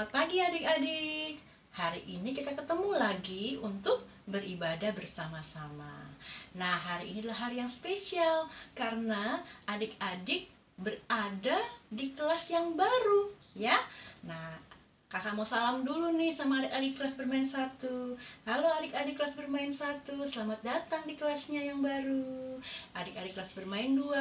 Selamat pagi adik-adik. Hari ini kita ketemu lagi untuk beribadah bersama-sama. Nah, hari ini adalah hari yang spesial karena adik-adik berada di kelas yang baru, ya. Nah, kakak mau salam dulu nih sama adik-adik kelas bermain 1. Halo adik-adik kelas bermain 1, selamat datang di kelasnya yang baru. Adik-adik kelas bermain 2,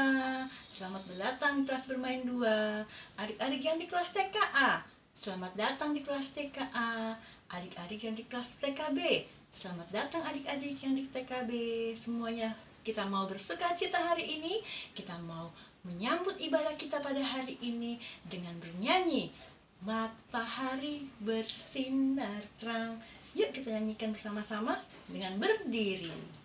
selamat datang di kelas bermain 2. Adik-adik yang di kelas TKA, selamat datang di kelas TKA. Adik-adik yang di kelas TKB, selamat datang adik-adik yang di TKB. Semuanya kita mau bersukacita hari ini. Kita mau menyambut ibadah kita pada hari ini dengan bernyanyi Matahari bersinar terang. Yuk kita nyanyikan bersama-sama dengan berdiri.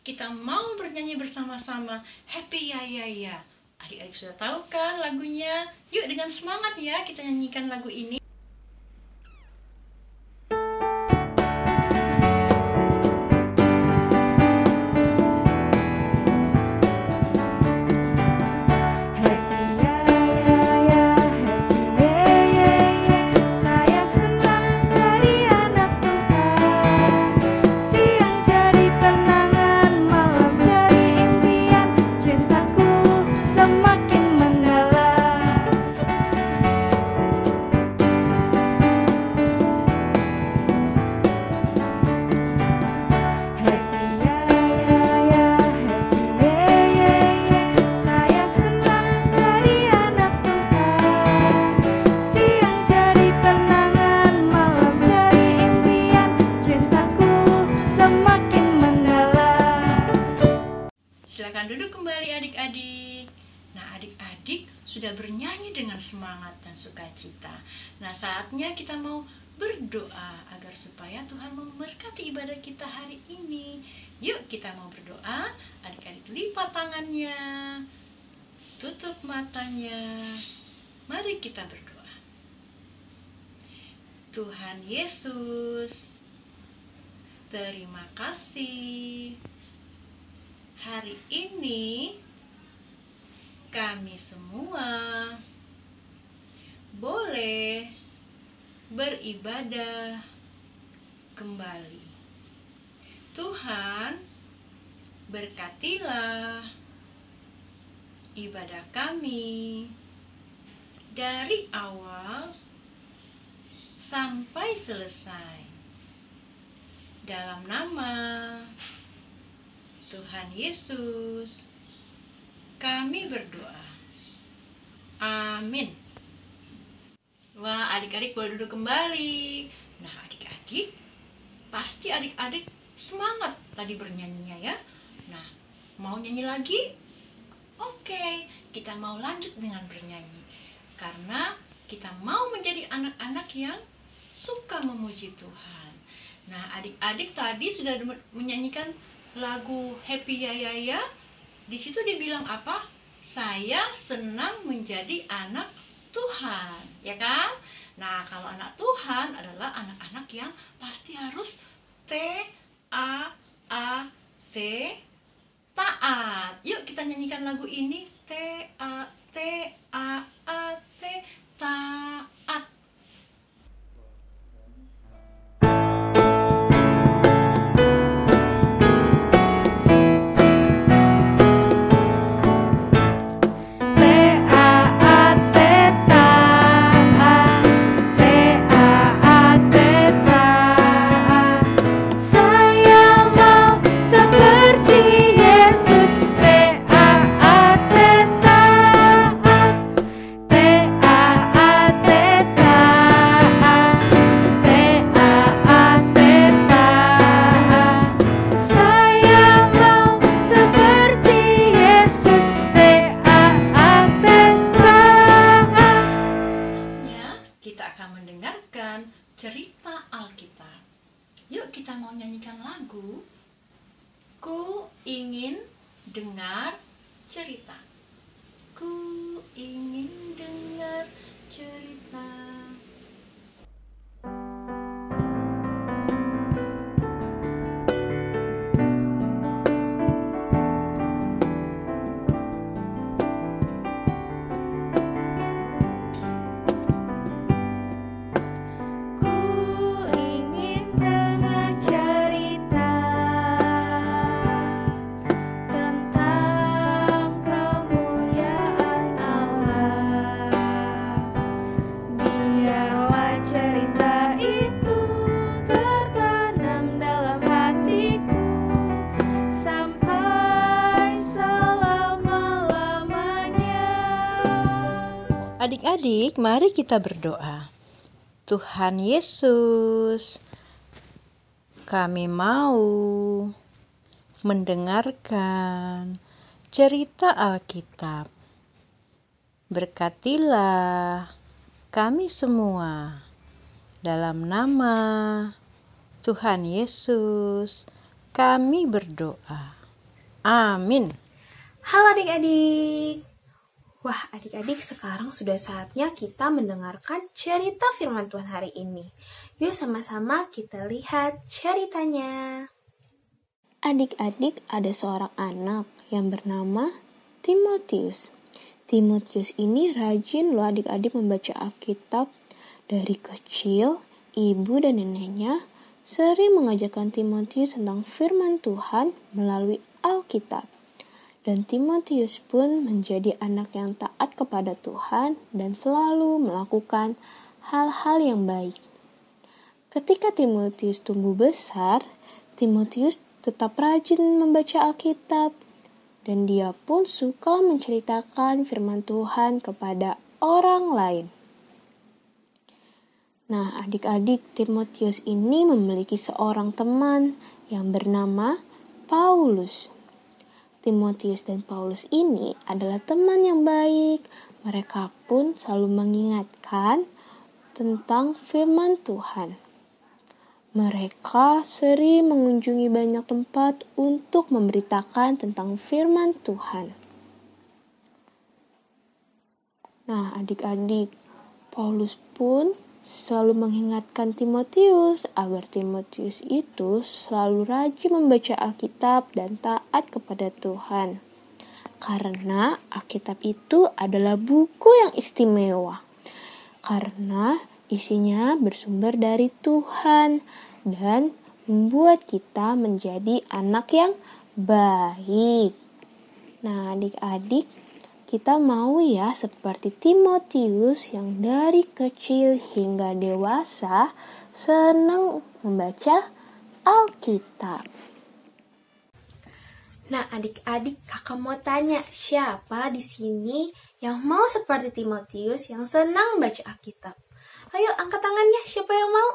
Kita mau bernyanyi bersama-sama Happy Ya Ya Ya. Adik-adik sudah tahu kan lagunya? Yuk dengan semangat ya kita nyanyikan lagu ini. Silakan duduk kembali adik-adik. Nah, adik-adik sudah bernyanyi dengan semangat dan sukacita. Nah, saatnya kita mau berdoa agar supaya Tuhan memberkati ibadah kita hari ini. Yuk kita mau berdoa. Adik-adik lipat tangannya, tutup matanya. Mari kita berdoa. Tuhan Yesus, terima kasih. Hari ini kami semua boleh beribadah kembali. Tuhan, berkatilah ibadah kami dari awal sampai selesai. Dalam nama Tuhan Yesus, kami berdoa. Amin. Wah, adik-adik boleh duduk kembali. Nah, adik-adik, pasti adik-adik semangat tadi bernyanyinya ya. Nah, mau nyanyi lagi? Oke, kita mau lanjut dengan bernyanyi. Karena kita mau menjadi anak-anak yang suka memuji Tuhan. Nah, adik-adik tadi sudah menyanyikan lagu Happy Ya Ya Ya. Di situ dibilang apa? Saya senang menjadi anak Tuhan, ya kan? Nah, kalau anak Tuhan adalah anak-anak yang pasti harus T-A-A-T, taat. Yuk kita nyanyikan lagu ini. T-A-T-A-A-T, taat. T Yuk kita mau nyanyikan lagu Ku ingin dengar cerita. Ku ingin dengar cerita. Adik-adik, mari kita berdoa. Tuhan Yesus, kami mau mendengarkan cerita Alkitab. Berkatilah kami semua. Dalam nama Tuhan Yesus, kami berdoa. Amin. Halo adik-adik. Wah, adik-adik, sekarang sudah saatnya kita mendengarkan cerita firman Tuhan hari ini. Yuk sama-sama kita lihat ceritanya. Adik-adik, ada seorang anak yang bernama Timotius. Timotius ini rajin loh adik-adik membaca Alkitab. Dari kecil, ibu dan neneknya sering mengajarkan Timotius tentang firman Tuhan melalui Alkitab. Dan Timotius pun menjadi anak yang taat kepada Tuhan dan selalu melakukan hal-hal yang baik. Ketika Timotius tumbuh besar, Timotius tetap rajin membaca Alkitab dan dia pun suka menceritakan firman Tuhan kepada orang lain. Nah, adik-adik, Timotius ini memiliki seorang teman yang bernama Paulus. Timotius dan Paulus ini adalah teman yang baik. Mereka pun selalu mengingatkan tentang firman Tuhan. Mereka sering mengunjungi banyak tempat untuk memberitakan tentang firman Tuhan. Nah, adik-adik, Paulus pun selalu mengingatkan Timotius agar Timotius itu selalu rajin membaca Alkitab dan taat kepada Tuhan. Karena Alkitab itu adalah buku yang istimewa. Karena isinya bersumber dari Tuhan dan membuat kita menjadi anak yang baik. Nah, adik-adik, kita mau ya seperti Timotius yang dari kecil hingga dewasa senang membaca Alkitab. Nah, adik-adik, kakak mau tanya, siapa di sini yang mau seperti Timotius yang senang membaca Alkitab? Ayo angkat tangannya, siapa yang mau?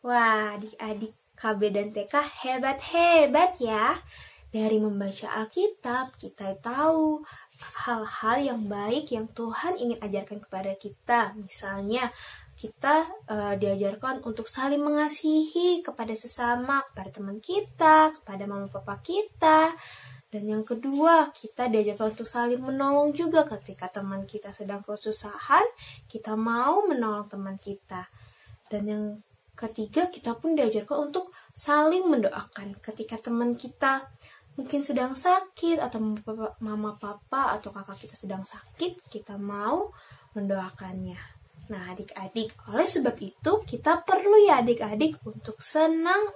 Wah, adik-adik KB dan TK hebat-hebat ya. Dari membaca Alkitab, kita tahu hal-hal yang baik yang Tuhan ingin ajarkan kepada kita. Misalnya, kita diajarkan untuk saling mengasihi kepada sesama, kepada teman kita, kepada mama papa kita. Dan yang kedua, kita diajarkan untuk saling menolong juga ketika teman kita sedang kesusahan, kita mau menolong teman kita. Dan yang ketiga, kita pun diajarkan untuk saling mendoakan ketika teman kita mungkin sedang sakit atau mama papa atau kakak kita sedang sakit, kita mau mendoakannya. Nah, adik-adik, oleh sebab itu kita perlu ya adik-adik untuk senang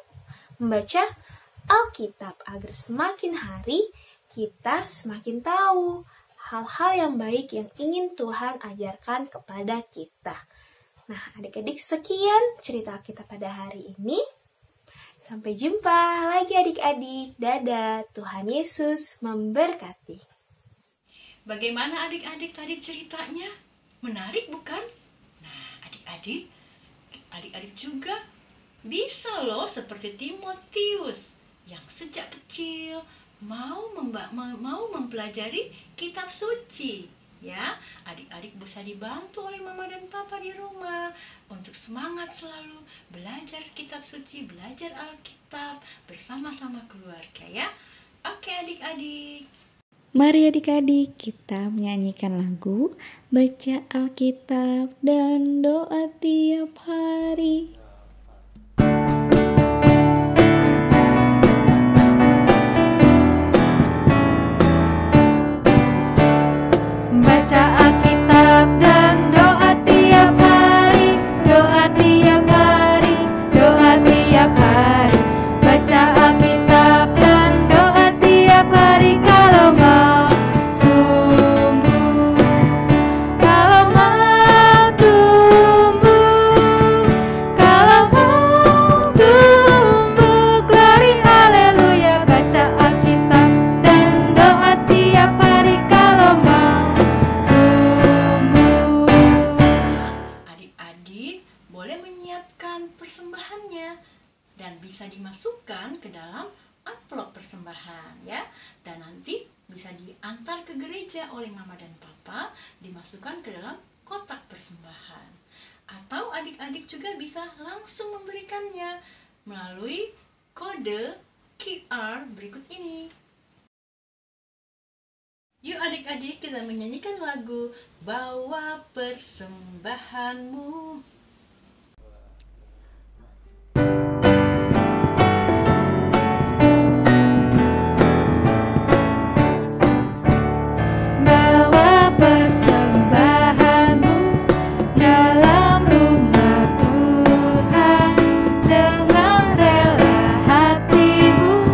membaca Alkitab agar semakin hari kita semakin tahu hal-hal yang baik yang ingin Tuhan ajarkan kepada kita. Nah, adik-adik, sekian cerita kita pada hari ini. Sampai jumpa lagi adik-adik. Dadah, Tuhan Yesus memberkati. Bagaimana adik-adik tadi ceritanya? Menarik bukan? Nah, adik-adik juga bisa loh seperti Timotius yang sejak kecil mau mempelajari kitab suci. Ya, adik-adik bisa dibantu oleh mama dan papa di rumah untuk semangat selalu belajar kitab suci, belajar Alkitab bersama-sama keluarga ya. Oke adik-adik. Mari adik-adik kita menyanyikan lagu Baca Alkitab dan Doa Tiap Hari. Baca Alkitab dan doa tiap hari, doa tiap hari, doa tiap hari. Baca Alkitab dan doa tiap hari kalau mau tumbuh, kalau mau tumbuh, kalau mau tumbuh. Glory haleluya. Baca Alkitab dan doa tiap hari kalau mau tumbuh. Adik-adik boleh menyiapkan persembahannya dan bisa dimasukkan ke dalam amplop persembahan ya. Dan nanti bisa diantar ke gereja oleh mama dan papa, dimasukkan ke dalam kotak persembahan. Atau adik-adik juga bisa langsung memberikannya melalui kode QR berikut ini. Yuk adik-adik kita menyanyikan lagu Bawa Persembahanmu. Bawa persembahanmu dalam rumah Tuhan dengan rela hatimu,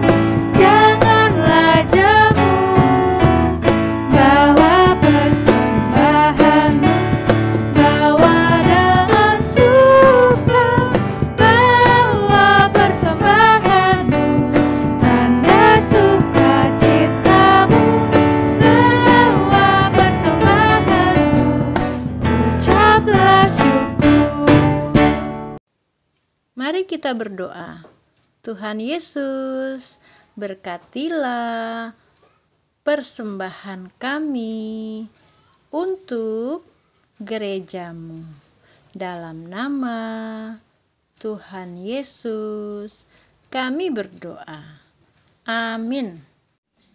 janganlah jemu. Bawa persembahanmu, bawa dengan suka. Bawa persembahanmu, tanda sukacitamu. Bawa persembahanmu, ucaplah syukur. Mari kita berdoa. Tuhan Yesus, berkatilah persembahan kami untuk gerejamu. Dalam nama Tuhan Yesus, kami berdoa. Amin.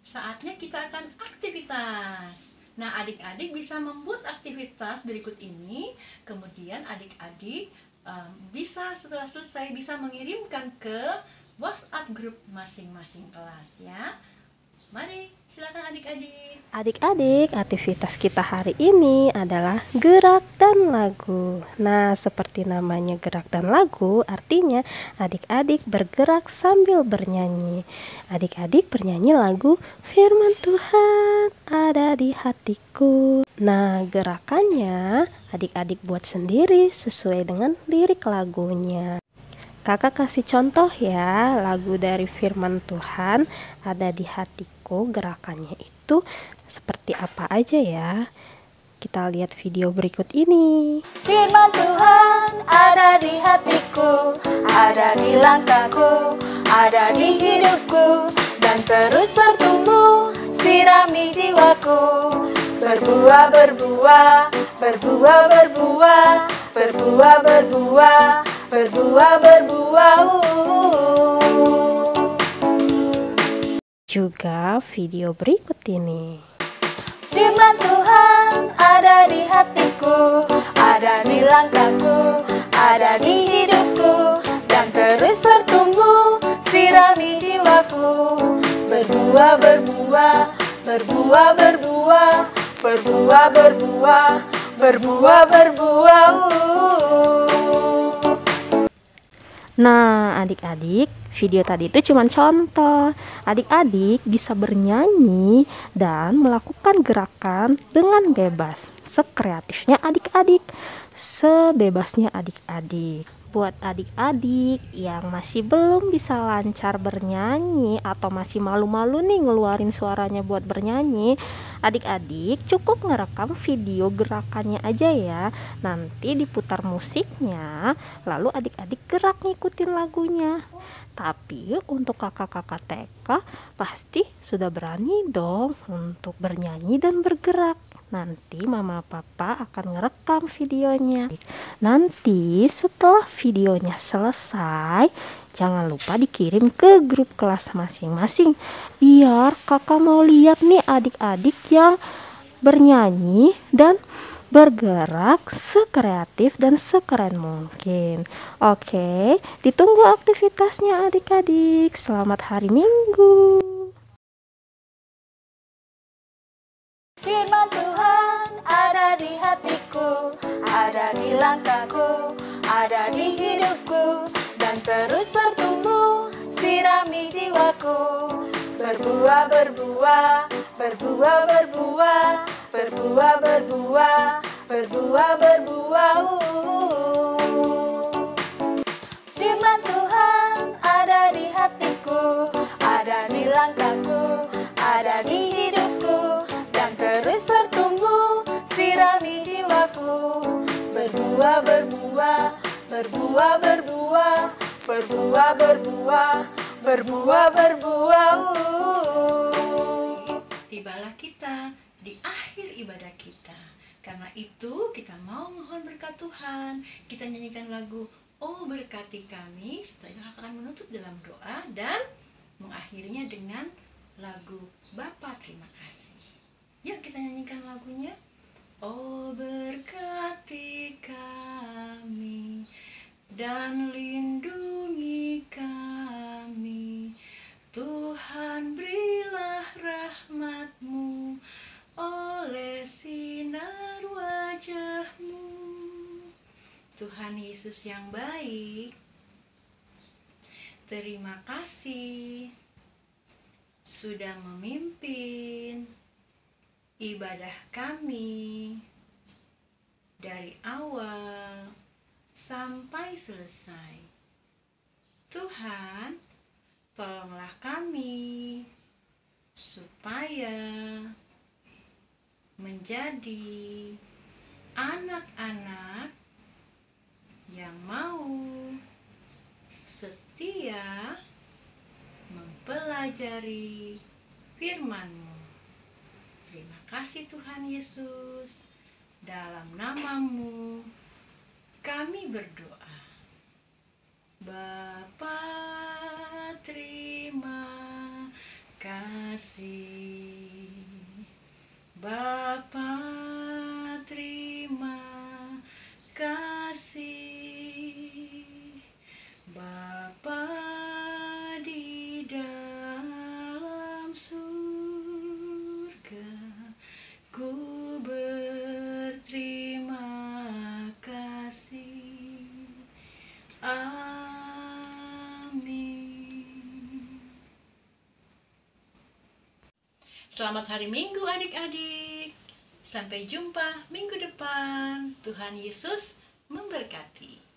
Saatnya kita akan aktivitas. Nah, adik-adik bisa membuat aktivitas berikut ini. Kemudian adik-adik bisa setelah selesai bisa mengirimkan ke WhatsApp grup masing-masing kelas ya. Mari, silakan adik-adik. Adik-adik, aktivitas kita hari ini adalah gerak dan lagu. Nah, seperti namanya gerak dan lagu, artinya adik-adik bergerak sambil bernyanyi. Adik-adik bernyanyi lagu Firman Tuhan ada di hatiku. Nah, gerakannya adik-adik buat sendiri sesuai dengan lirik lagunya. Kakak kasih contoh ya, lagu dari Firman Tuhan ada di hatiku, gerakannya itu seperti apa aja ya. Kita lihat video berikut ini. Firman Tuhan ada di hatiku, ada di langkahku, ada di hidupku, dan terus bertumbuh, sirami jiwaku. Berbuah, berbuah, berbuah, berbuah, berbuah, berbuah, berbuah, berbuah. Juga video berikut ini. Firman Tuhan ada di hatiku, ada di langkahku, ada di hidupku, dan terus bertumbuh, sirami jiwaku. Berbuah, berbuah, berbuah, berbuah, berbuah, berbuah, berbuah, berbuah. Nah, adik-adik, video tadi itu cuma contoh. Adik-adik bisa bernyanyi dan melakukan gerakan dengan bebas. Sekreatifnya adik-adik, sebebasnya adik-adik. Buat adik-adik yang masih belum bisa lancar bernyanyi atau masih malu-malu nih ngeluarin suaranya buat bernyanyi, adik-adik cukup ngerekam video gerakannya aja ya. Nanti diputar musiknya, lalu adik-adik gerak ngikutin lagunya. Tapi untuk kakak-kakak TK pasti sudah berani dong untuk bernyanyi dan bergerak. Nanti mama papa akan ngerekam videonya. Nanti setelah videonya selesai, jangan lupa dikirim ke grup kelas masing-masing. Biar kakak mau lihat nih adik-adik yang bernyanyi dan bergerak sekreatif dan sekeren mungkin. Oke, ditunggu aktivitasnya adik-adik. Selamat hari Minggu. Firman Tuhan ada di hatiku, ada di langkahku, ada di hidupku, dan terus bertumbuh, sirami jiwaku. Berbuah, berbuah, berbuah, berbuah, berbuah, berbuah, berbuah, berbuah. Firman Tuhan ada di hatiku, ada di langkahku, ada di hidupku, dan terus bertumbuh, sirami jiwaku. Berbuah, berbuah, berbuah, berbuah, berbuah, berbuah, berbuah, berbuah. Tibalah kita di akhir ibadah kita. Karena itu kita mau mohon berkat Tuhan. Kita nyanyikan lagu "Oh berkati kami", setelah akan menutup dalam doa dan mengakhirinya dengan lagu "Bapa terima kasih". Yuk kita nyanyikan lagunya. Oh berkati kami dan lindungi kami, Tuhan berilah rahmat-Mu oleh sinar wajah-Mu. Tuhan Yesus yang baik, terima kasih sudah memimpin ibadah kami dari awal sampai selesai. Tuhan, tolonglah kami supaya menjadi anak-anak yang mau setia mempelajari firman-Mu. Terima kasih Tuhan Yesus. Dalam nama-Mu kami berdoa. Bapa terima kasih. Bapa terima kasih. Bapa di dalam surga, ku berterima kasih. Amin. Selamat hari Minggu adik-adik. Sampai jumpa minggu depan. Tuhan Yesus memberkati.